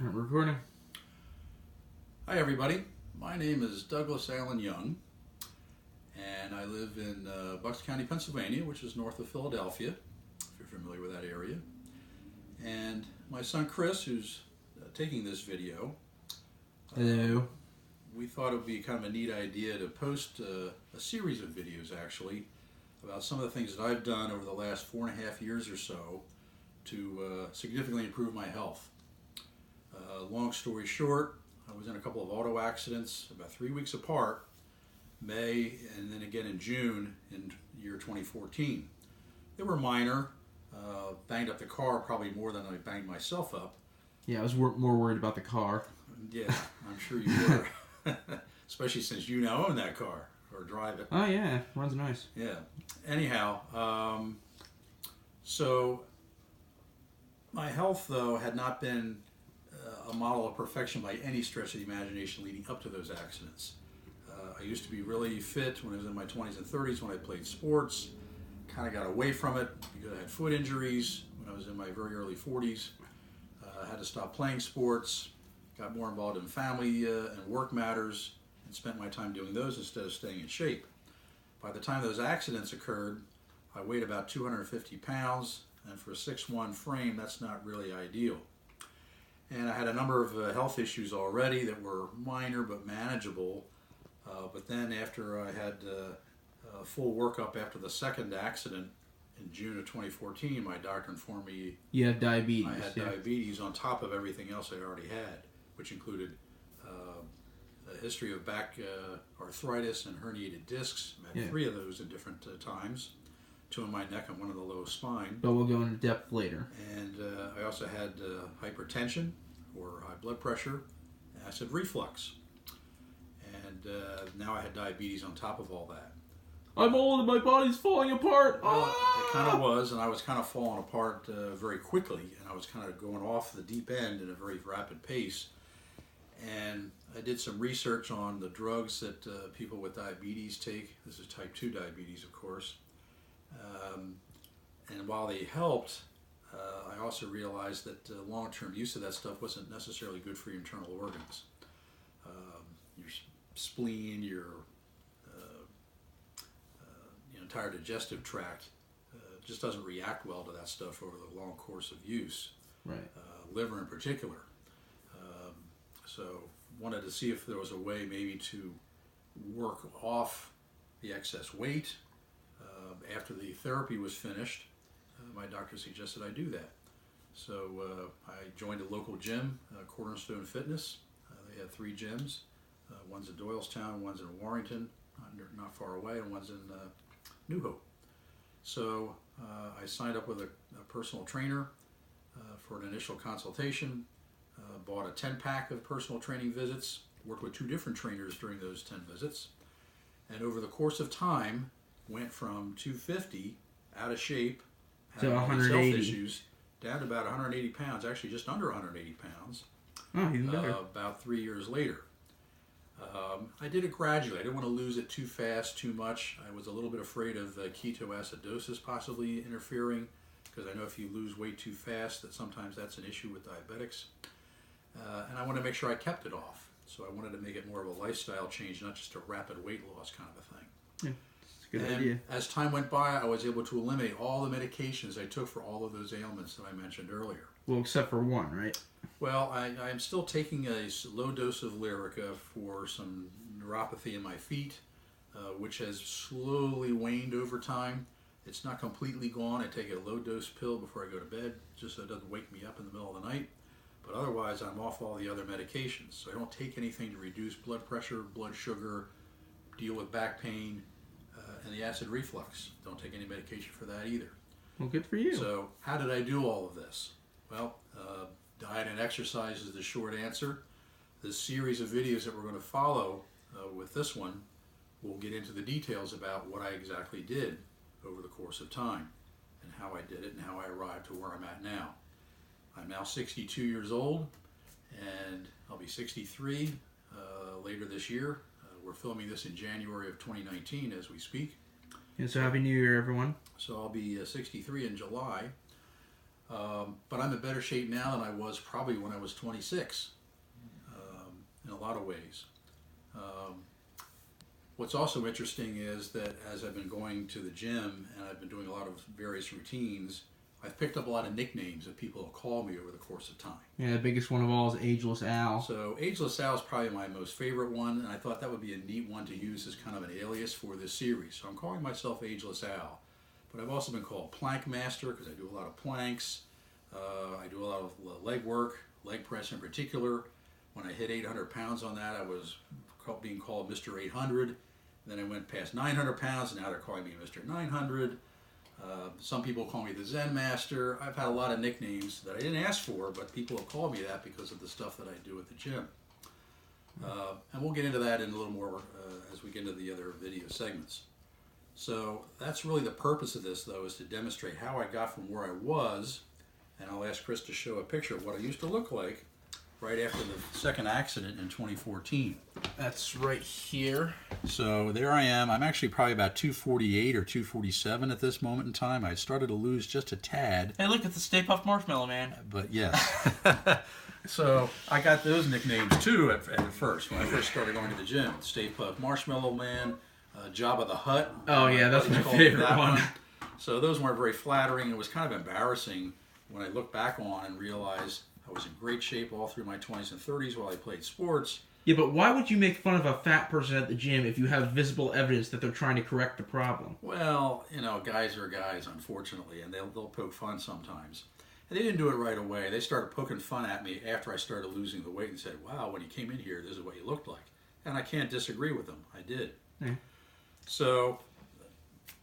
I'm recording. Hi everybody, my name is Douglas Allen Young, and I live in Bucks County, Pennsylvania, which is north of Philadelphia, if you're familiar with that area. And my son Chris, who's taking this video, Hello. We thought it would be kind of a neat idea to post a series of videos actually about some of the things that I've done over the last 4.5 years or so to significantly improve my health. Long story short, I was in a couple of auto accidents about 3 weeks apart, May and then again in June in year 2014. They were minor, banged up the car probably more than I banged myself up. Yeah, I was more worried about the car. Yeah, I'm sure you were, especially since you now own that car or drive it. Oh yeah, runs nice. Yeah. Anyhow, so my health though had not been a model of perfection by any stretch of the imagination leading up to those accidents. I used to be really fit when I was in my 20s and 30s when I played sports. Kind of got away from it because I had foot injuries when I was in my very early 40s. I had to stop playing sports, got more involved in family and work matters, and spent my time doing those instead of staying in shape. By the time those accidents occurred, I weighed about 250 pounds, and for a 6'1" frame, that's not really ideal. And I had a number of health issues already that were minor but manageable. But then after I had a full workup after the second accident in June of 2014, my doctor informed me You have diabetes. I had diabetes on top of everything else I already had, which included a history of back arthritis and herniated discs. I had 3 of those at different times. 2 in my neck and 1 in the low spine. But we'll go into depth later. And I also had hypertension or high blood pressure, acid reflux. And now I had diabetes on top of all that. I'm old and my body's falling apart. Well, it kind of was, and I was kind of falling apart very quickly, and I was kind of going off the deep end at a very rapid pace. And I did some research on the drugs that people with diabetes take. This is type 2 diabetes, of course. And while they helped, I also realized that long-term use of that stuff wasn't necessarily good for your internal organs. Your spleen, your entire digestive tract just doesn't react well to that stuff over the long course of use. Right. Liver in particular. So wanted to see if there was a way maybe to work off the excess weight. After the therapy was finished, my doctor suggested I do that. So I joined a local gym, Cornerstone Fitness. They have 3 gyms. One's in Doylestown, one's in Warrington, not far away, and one's in New Hope. So I signed up with a personal trainer for an initial consultation, bought a 10-pack of personal training visits, worked with 2 different trainers during those 10 visits, and over the course of time, went from 250, out of shape, to having all these 180. health issues, down to about 180 pounds, actually just under 180 pounds, Oh, even better. about 3 years later. I did it gradually. I didn't want to lose it too fast, too much. I was a little bit afraid of ketoacidosis possibly interfering, because I know if you lose weight too fast, that sometimes that's an issue with diabetics. And I wanted to make sure I kept it off. So I wanted to make it more of a lifestyle change, not just a rapid weight loss kind of a thing. Yeah, it's a good idea. As time went by, I was able to eliminate all the medications I took for all of those ailments that I mentioned earlier. Well, except for one, right? Well, I'm still taking a low dose of Lyrica for some neuropathy in my feet, which has slowly waned over time. It's not completely gone. I take a low dose pill before I go to bed, just so it doesn't wake me up in the middle of the night. But otherwise, I'm off all the other medications. So I don't take anything to reduce blood pressure, blood sugar, deal with back pain, and the acid reflux. Don't take any medication for that either. Well, good for you. So how did I do all of this? Well, diet and exercise is the short answer. The series of videos that we're going to follow with this one will get into the details about what I exactly did over the course of time and how I did it and how I arrived to where I'm at now. I'm now 62 years old, and I'll be 63 later this year. We're filming this in January of 2019 as we speak. And so Happy New Year, everyone. So I'll be 63 in July. But I'm in better shape now than I was probably when I was 26, in a lot of ways. What's also interesting is that as I've been going to the gym and I've been doing a lot of various routines, I've picked up a lot of nicknames that people have called me over the course of time. Yeah, the biggest one of all is Ageless Al. So Ageless Al is probably my most favorite one, and I thought that would be a neat one to use as kind of an alias for this series. So I'm calling myself Ageless Al. But I've also been called Plank Master because I do a lot of planks. I do a lot of leg work, leg press in particular. When I hit 800 pounds on that, I was being called Mr. 800. Then I went past 900 pounds, and now they're calling me Mr. 900. Some people call me the Zen Master. I've had a lot of nicknames that I didn't ask for, but people have called me that because of the stuff that I do at the gym. And we'll get into that in a little more as we get into the other video segments. So that's really the purpose of this, though, is to demonstrate how I got from where I was, and I'll ask Chris to show a picture of what I used to look like right after the second accident in 2014. That's right here. So there I am. I'm actually probably about 248 or 247 at this moment in time. I started to lose just a tad. Hey, look at the Stay Puft Marshmallow Man. But yes. So I got those nicknames too at first when I first started going to the gym. Stay Puft Marshmallow Man, Jabba the Hutt. Oh yeah, that's my favorite one. So those weren't very flattering. It was kind of embarrassing when I look back on and realize I was in great shape all through my 20s and 30s while I played sports. Yeah, but why would you make fun of a fat person at the gym if you have visible evidence that they're trying to correct the problem? Well, guys are guys, unfortunately, and they'll poke fun sometimes. And they didn't do it right away. They started poking fun at me after I started losing the weight and said, wow, when you came in here, this is what you looked like. And I can't disagree with them. I did. Yeah. So,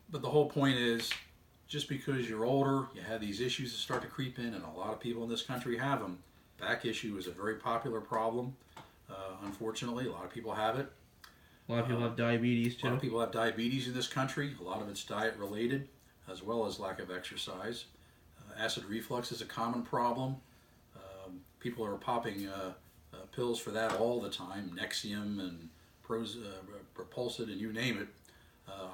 but the whole point is, just because you're older, you have these issues that start to creep in, and a lot of people in this country have them. Back issue is a very popular problem. Unfortunately, a lot of people have it. A lot of people have diabetes too. A lot of people have diabetes in this country. A lot of it's diet related, as well as lack of exercise. Acid reflux is a common problem. People are popping pills for that all the time, Nexium and Propulsid, and you name it.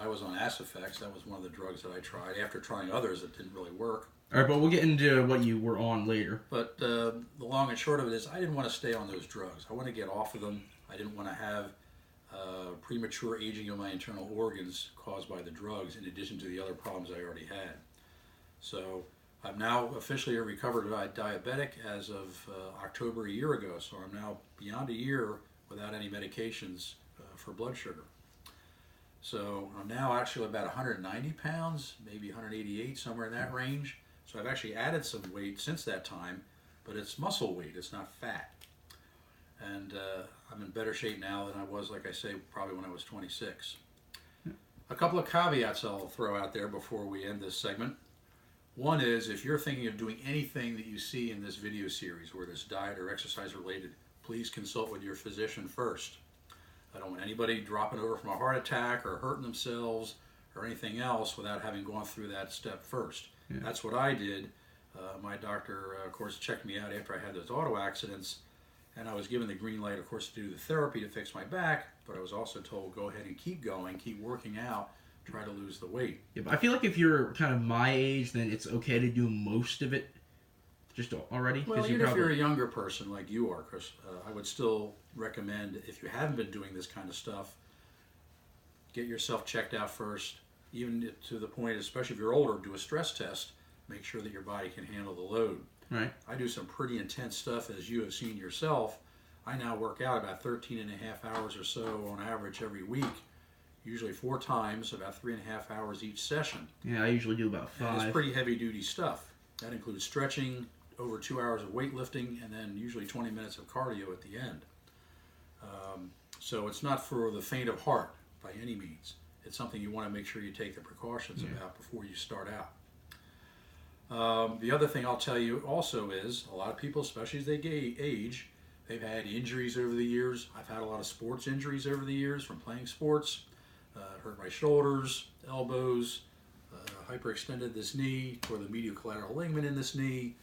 I was on Acifex. That was one of the drugs that I tried after trying others that didn't really work. All right, but we'll get into what you were on later. But the long and short of it is I didn't want to stay on those drugs. I want to get off of them. I didn't want to have premature aging of my internal organs caused by the drugs in addition to the other problems I already had. So I'm now officially a recovered diabetic as of October a year ago. So I'm now beyond a year without any medications for blood sugar. So I'm now actually about 190 pounds, maybe 188, somewhere in that range. So I've actually added some weight since that time, but it's muscle weight, it's not fat. And I'm in better shape now than I was, like I say, probably when I was 26. A couple of caveats I'll throw out there before we end this segment. One is, if you're thinking of doing anything that you see in this video series, whether it's diet or exercise related, please consult with your physician first. I don't want anybody dropping over from a heart attack or hurting themselves or anything else without having gone through that step first. Yeah. That's what I did. My doctor, of course, checked me out after I had those auto accidents, and I was given the green light, of course, to do the therapy to fix my back, but I was also told, go ahead and keep going, keep working out, try to lose the weight. Yeah, but I feel like if you're kind of my age, then it's okay to do most of it just already. Well, even if you're a younger person like you are, Chris, I would still recommend, if you haven't been doing this kind of stuff, get yourself checked out first, even to the point, especially if you're older, do a stress test, make sure that your body can handle the load. Right. I do some pretty intense stuff, as you have seen yourself. I now work out about 13 and a half hours or so on average every week, usually 4 times, about 3.5 hours each session. Yeah, I usually do about 5. And it's pretty heavy duty stuff. That includes stretching, over 2 hours of weightlifting, and then usually 20 minutes of cardio at the end. So it's not for the faint of heart by any means. It's something you want to make sure you take the precautions about before you start out. The other thing I'll tell you also is, a lot of people, especially as they age, they've had injuries over the years. I've had a lot of sports injuries over the years from playing sports. Hurt my shoulders, elbows, hyperextended this knee, tore the medial collateral ligament in this knee,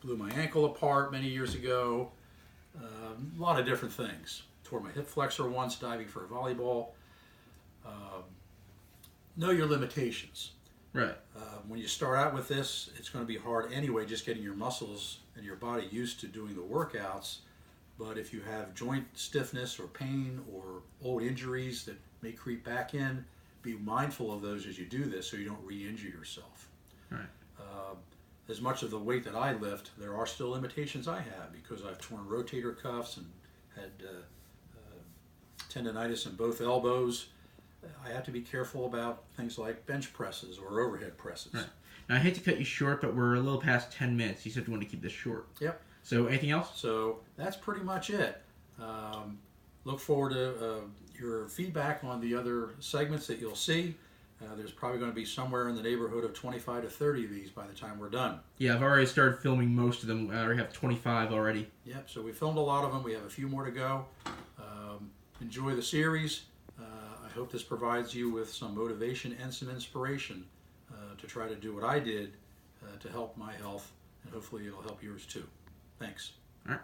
blew my ankle apart many years ago, a lot of different things. Tore my hip flexor once diving for a volleyball. Know your limitations. Right. When you start out with this, it's going to be hard anyway, just getting your muscles and your body used to doing the workouts. But if you have joint stiffness or pain or old injuries that may creep back in, be mindful of those as you do this so you don't re-injure yourself. Right. As much of the weight that I lift, there are still limitations I have because I've torn rotator cuffs and had tendonitis in both elbows. I have to be careful about things like bench presses or overhead presses. Right. Now, I hate to cut you short, but we're a little past 10 minutes. You said you want to keep this short. Yep. So, anything else? So that's pretty much it. Look forward to your feedback on the other segments that you'll see. There's probably going to be somewhere in the neighborhood of 25 to 30 of these by the time we're done. Yeah, I've already started filming most of them. I already have 25 already. Yep, so we filmed a lot of them. We have a few more to go. Enjoy the series. I hope this provides you with some motivation and some inspiration to try to do what I did to help my health, and hopefully it'll help yours too. Thanks. All right.